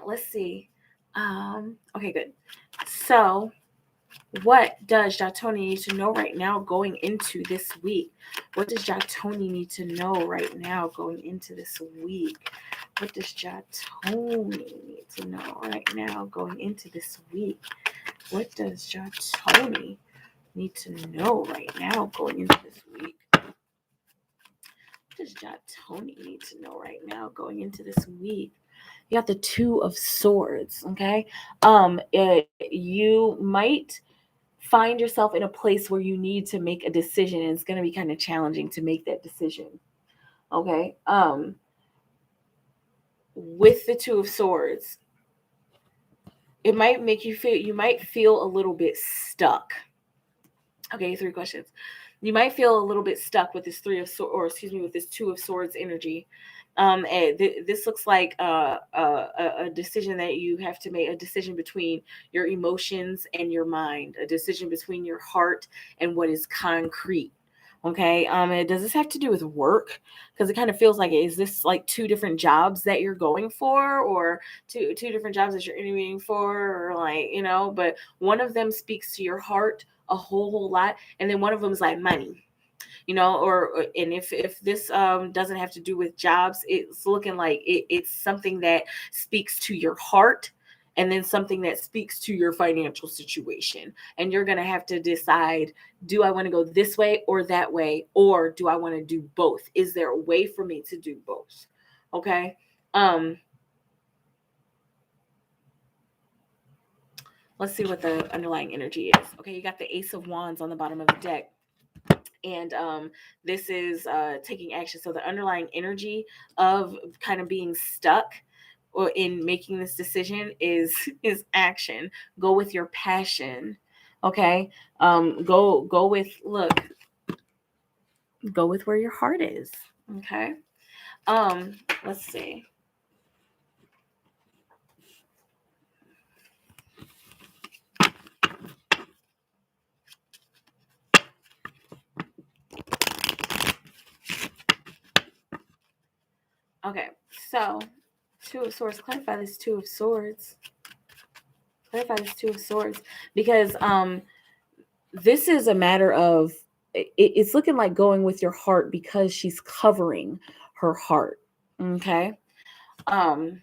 Let's see. Okay, good. So, what does Tony need to know right now going into this week? What does Tony need to know right now going into this week? What does Tony need to know right now going into this week? What does Tony need to know right now going into this week? What does Tony need to know right now going into this week? You got the Two of Swords, okay? You might find yourself in a place where you need to make a decision, and it's going to be kind of challenging to make that decision, okay? With the Two of Swords, it might make you might feel a little bit stuck. Okay, three questions. You might feel a little bit stuck with this with this Two of Swords energy. This looks like a decision that you have to make, a decision between your emotions and your mind, a decision between your heart and what is concrete. Okay. Does this have to do with work? Because it kind of feels like is this like two different jobs that you're going for, or two different jobs that you're interviewing for, or like, but one of them speaks to your heart a whole lot, and then one of them is like money. And if this doesn't have to do with jobs, it's looking like it's something that speaks to your heart, and then something that speaks to your financial situation. And you're going to have to decide, do I want to go this way or that way? Or do I want to do both? Is there a way for me to do both? Okay. Let's see what the underlying energy is. Okay, you got the Ace of Wands on the bottom of the deck. And this is taking action. So the underlying energy of kind of being stuck or in making this decision is action. Go with your passion. Okay. Go with, look, go with where your heart is. Okay. Let's see. Okay, so Two of Swords. Clarify this Two of Swords. Clarify this Two of Swords, because this is a matter of, it's looking like going with your heart because she's covering her heart. Okay. And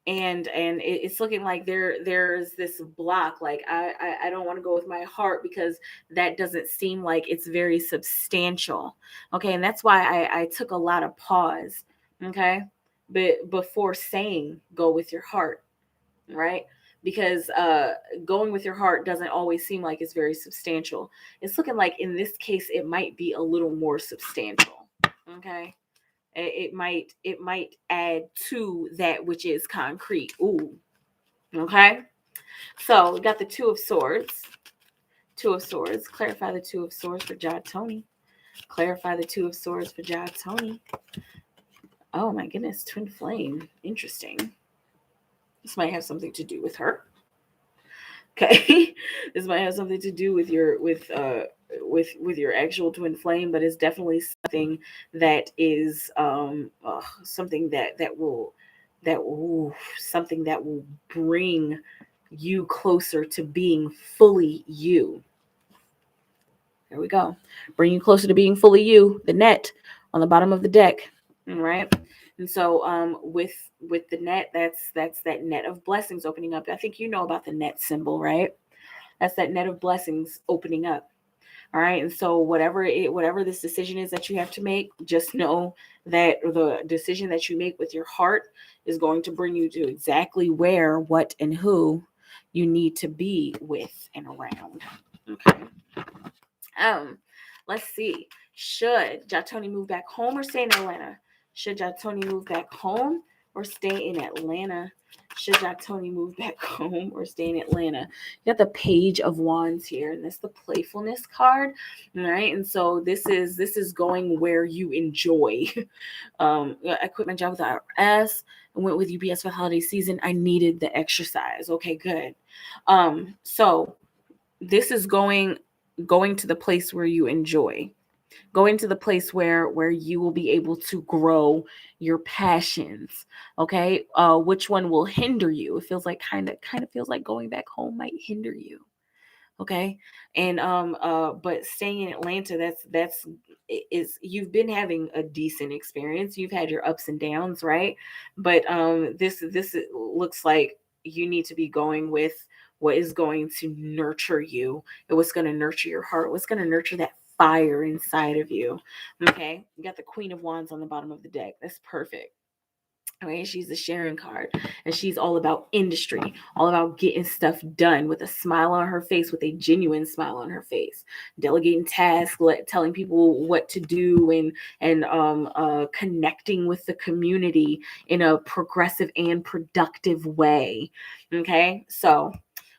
it's looking like there's this block, like I don't want to go with my heart because that doesn't seem like it's very substantial. Okay, and that's why I took a lot of pause. Okay, but before saying go with your heart, right? Because going with your heart doesn't always seem like it's very substantial. It's looking like in this case it might be a little more substantial. Okay, it might add to that which is concrete. Ooh. Okay, so we got the Two of Swords. Two of Swords. Clarify the Two of Swords for Jod Tony. Clarify the Two of Swords for Jod Tony. Oh my goodness, twin flame. Interesting. This might have something to do with her. Okay, this might have something to do with your with your actual twin flame, but it's definitely something that is something that will something that will bring you closer to being fully you. There we go. Bring you closer to being fully you. The net on the bottom of the deck. All right. And so with the net, that's that net of blessings opening up. I think you know about the net symbol, right? That's that net of blessings opening up. All right. And so whatever this decision is that you have to make, just know that the decision that you make with your heart is going to bring you to exactly where, what, and who you need to be with and around. Okay. Let's see. Should Jatoni move back home or stay in Atlanta? Should Jatoni move back home or stay in Atlanta? Should Jatoni move back home or stay in Atlanta? You got the Page of Wands here, and that's the playfulness card. All right. And so this is going where you enjoy. I quit my job with the IRS and went with UPS for the holiday season. I needed the exercise. Okay, good. So this is going to the place where you enjoy, going to the place where you will be able to grow your passions. Okay, which one will hinder you? It feels like kind of feels like going back home might hinder you. Okay, and but staying in Atlanta, that's is you've been having a decent experience. You've had your ups and downs, right? But this looks like you need to be going with what is going to nurture you, and what's going to nurture your heart, what's going to nurture that fire inside of you. Okay, you got the Queen of Wands on the bottom of the deck. That's perfect. Okay, she's the Sharon card, and she's all about industry, all about getting stuff done with a smile on her face, with a genuine smile on her face, delegating tasks, telling people what to do, and connecting with the community in a progressive and productive way. Okay, so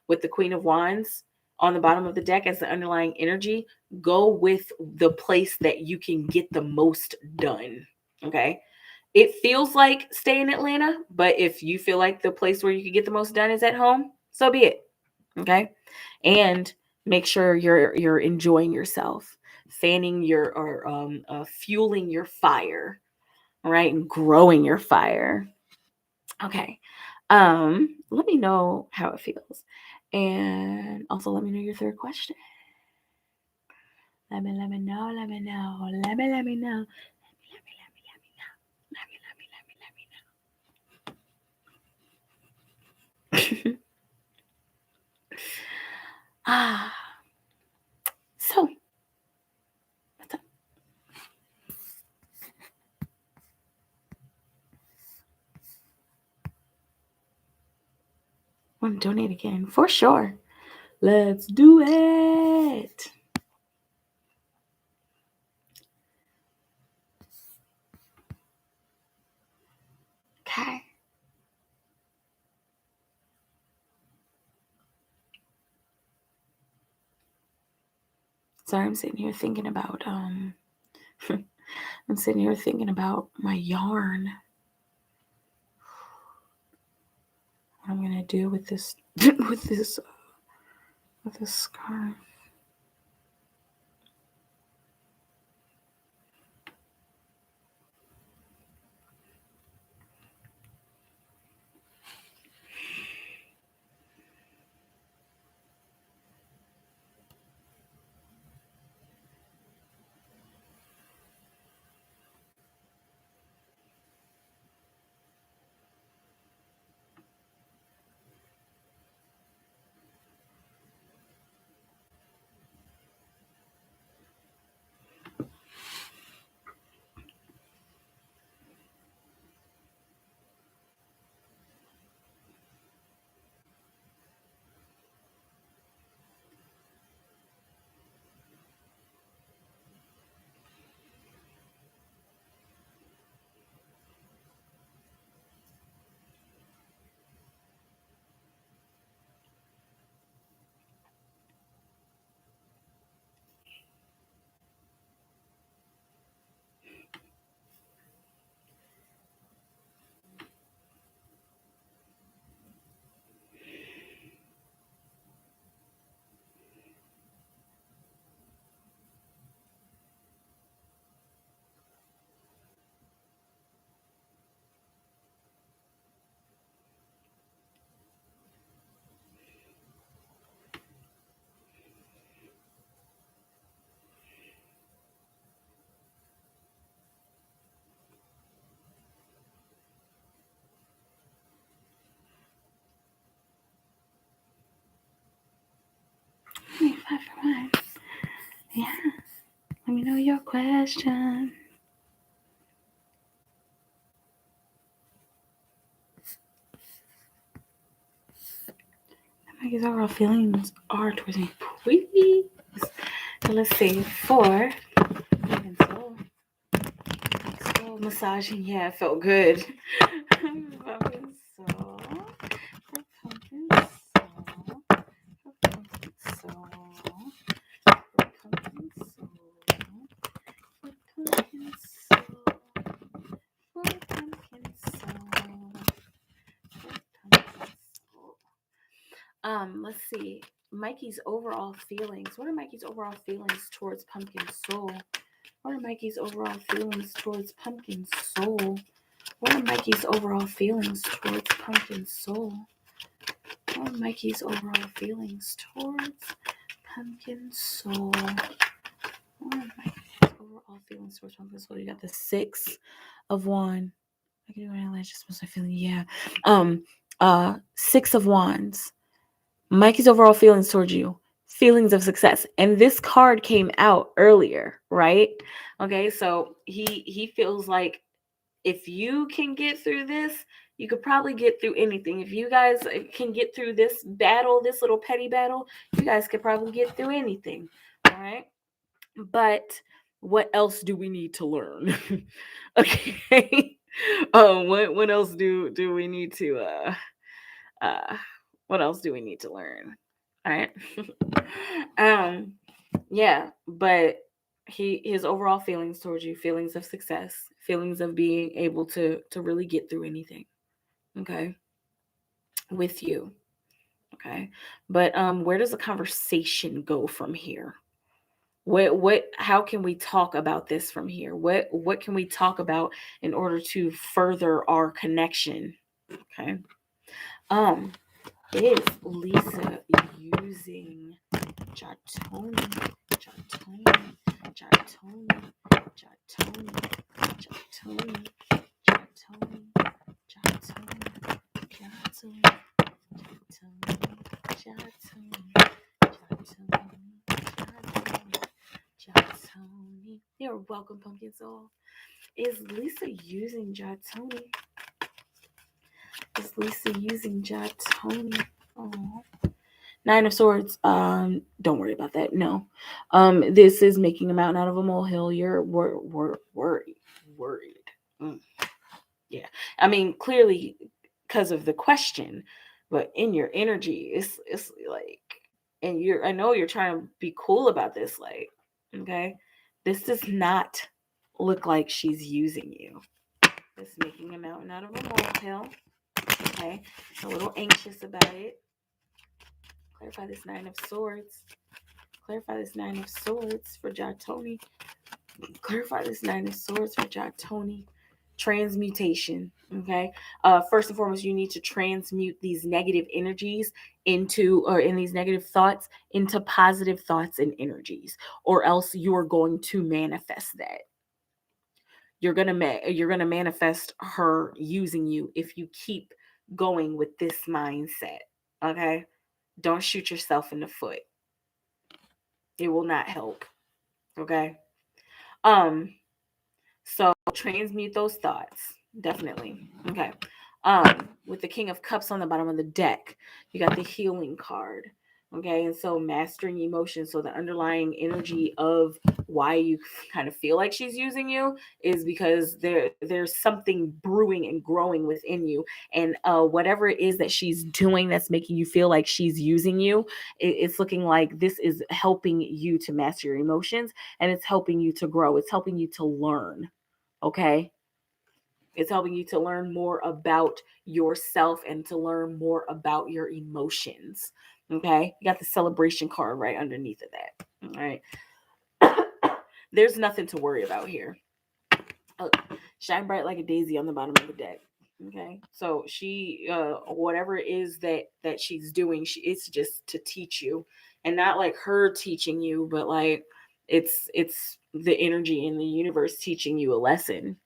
with the Queen of Wands on the bottom of the deck as the underlying energy, go with the place that you can get the most done. Okay, it feels like stay in Atlanta, but if you feel like the place where you can get the most done is at home, so be it. Okay. And make sure you're enjoying yourself, fanning your or fueling your fire, right? And growing your fire. Okay. Let me know how it feels. And also let me know your third question. Let me know. Let me know. Let me know. Let me know. Let me know. Let me know. So what's up? Want to donate again? For sure. Let's do it. Okay. Sorry, I'm sitting here thinking about I'm sitting here thinking about my yarn. What I'm gonna do with this with this scarf. Hey, 5 for 1. Yeah. Let me know your question. His overall feelings are towards me. Please. So let's see. 4. Soul massaging. Yeah, it felt good. Pumpkin soul. Pumpkin soul. Pumpkin soul. Pumpkin soul. Pumpkin soul. Pumpkin soul. Let's see. Mikey's overall feelings. What are Mikey's overall feelings towards Pumpkin Soul? What are Mikey's overall feelings towards Pumpkin Soul? What are Mikey's overall feelings towards Pumpkin Soul? What are Mikey's overall feelings towards Pumpkin Soul? What are Mikey's overall feelings towards Pumpkin Soul? You got the 6 of Wands. I can do anything. I just was feeling. Yeah. 6 of Wands. Mikey's overall feelings towards you, feelings of success. And this card came out earlier, right? Okay, so he feels like if you can get through this, you could probably get through anything. If you guys can get through this battle, this little petty battle, you guys could probably get through anything. All right. But what else do we need to learn? Okay. What else do we need to what else do we need to learn? All right. Yeah, but his overall feelings towards you, feelings of success, feelings of being able to really get through anything. Okay. With you. Okay. But where does the conversation go from here? What how can we talk about this from here? What can we talk about in order to further our connection? Okay. Is Lisa using Jatoni, Jatoni, Jatoni, Jatoni, Jatoni, Jatoni, Jatoni, Jatoni, Jatoni, Jatoni, Jatoni. You're welcome, Pumpkin Soul. Is Lisa using Jatoni? Is Lisa using Jatoni? Oh. Nine of Swords. Don't worry about that. No. This is making a mountain out of a molehill. You're worried. Yeah. I mean, clearly because of the question, but in your energy, it's like, and I know you're trying to be cool about this, like, okay, this does not look like she's using you. It's making a mountain out of a molehill. Okay. A little anxious about it. Clarify this Nine of Swords. Clarify this Nine of Swords for Jatoni. Clarify this Nine of Swords for Jatoni. Transmutation. Okay. First and foremost, you need to transmute these negative energies in these negative thoughts into positive thoughts and energies, or else you're going to manifest that. You're gonna manifest her using you if you keep going with this mindset. Okay. Don't shoot yourself in the foot. It will not help. Okay. So transmute those thoughts. Definitely. Okay. With the King of Cups on the bottom of the deck, you got the healing card. Okay. And so mastering emotions. So the underlying energy of why you kind of feel like she's using you is because there's something brewing and growing within you. And whatever it is that she's doing that's making you feel like she's using you, it's looking like this is helping you to master your emotions, and it's helping you to grow. It's helping you to learn. Okay. It's helping you to learn more about yourself and to learn more about your emotions. Okay. You got the celebration card right underneath of that. All right. There's nothing to worry about here. Shine bright like a daisy on the bottom of the deck. Okay. So she, whatever it is that she's doing, it's just to teach you, and not like her teaching you, but like it's the energy in the universe teaching you a lesson.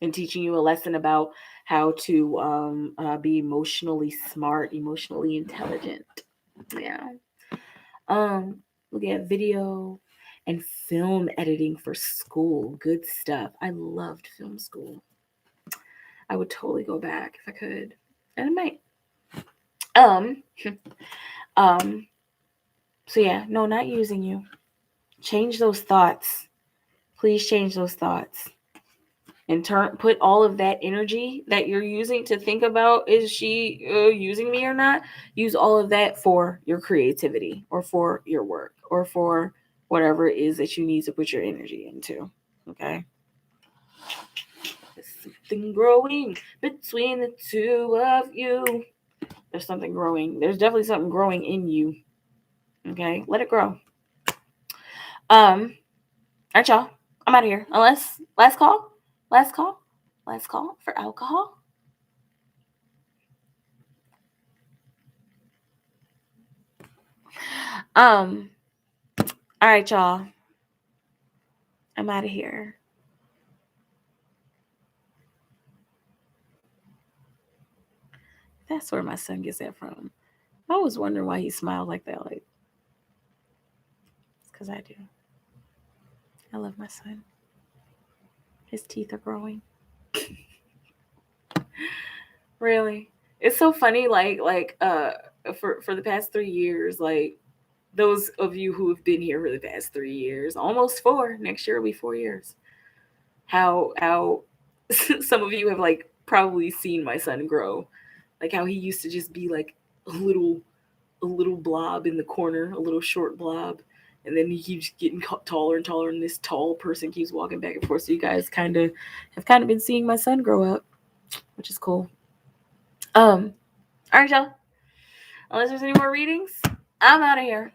And teaching you a lesson about how to be emotionally smart, emotionally intelligent. Yeah. Look at video and film editing for school. Good stuff. I loved film school. I would totally go back if I could, and I might. So yeah, no, not using you. Change those thoughts. Please change those thoughts. And put all of that energy that you're using to think about, is she using me or not? Use all of that for your creativity, or for your work, or for whatever it is that you need to put your energy into. Okay. There's something growing between the two of you. There's something growing. There's definitely something growing in you. Okay. Let it grow. All right, y'all. I'm out of here. Unless last call for alcohol. All right, y'all. I'm out of here. That's where my son gets that from. I was wondering why he smiled like that. Like, it's because I do. I love my son. His teeth are growing. Really, it's so funny. For the past 3 years, like those of you who have been here for the past 3 years, almost 4. Next year will be 4 years. How some of you have like probably seen my son grow, like how he used to just be like a little blob in the corner, a little short blob, and then he keeps getting taller and taller, and this tall person keeps walking back and forth. So you guys have been seeing my son grow up, which is cool. All right, y'all. Unless there's any more readings, I'm out of here.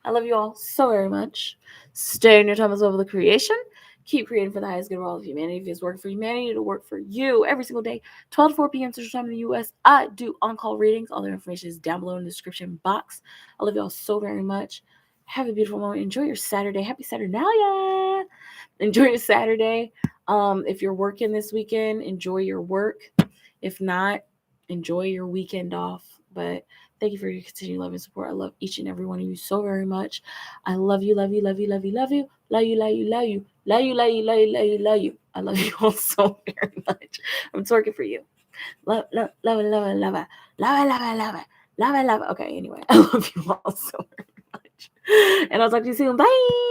I love you all so very much. Stay in your time as over the creation. Keep creating for the highest good of all of humanity. If it's working for humanity, it'll work for you every single day, 12 to 4 p.m. Central Time in the U.S. I do on-call readings. All their information is down below in the description box. I love you all so very much. Have a beautiful moment. Enjoy your Saturday. Happy Saturnalia. Enjoy your Saturday. If you're working this weekend, enjoy your work. If not, enjoy your weekend off. But Thank you for your continued love and support. I love each and every one of you so very much. I love you, love you, love you, love you, love you, love you, love you, love you, love you, love you, love you, love you, love you. I love you all so very much. I'm twerking for you. Love, love, love, love, love, love, love, love, love, love, love. Okay, anyway, I love you all so very much. And I'll talk to you soon. Bye.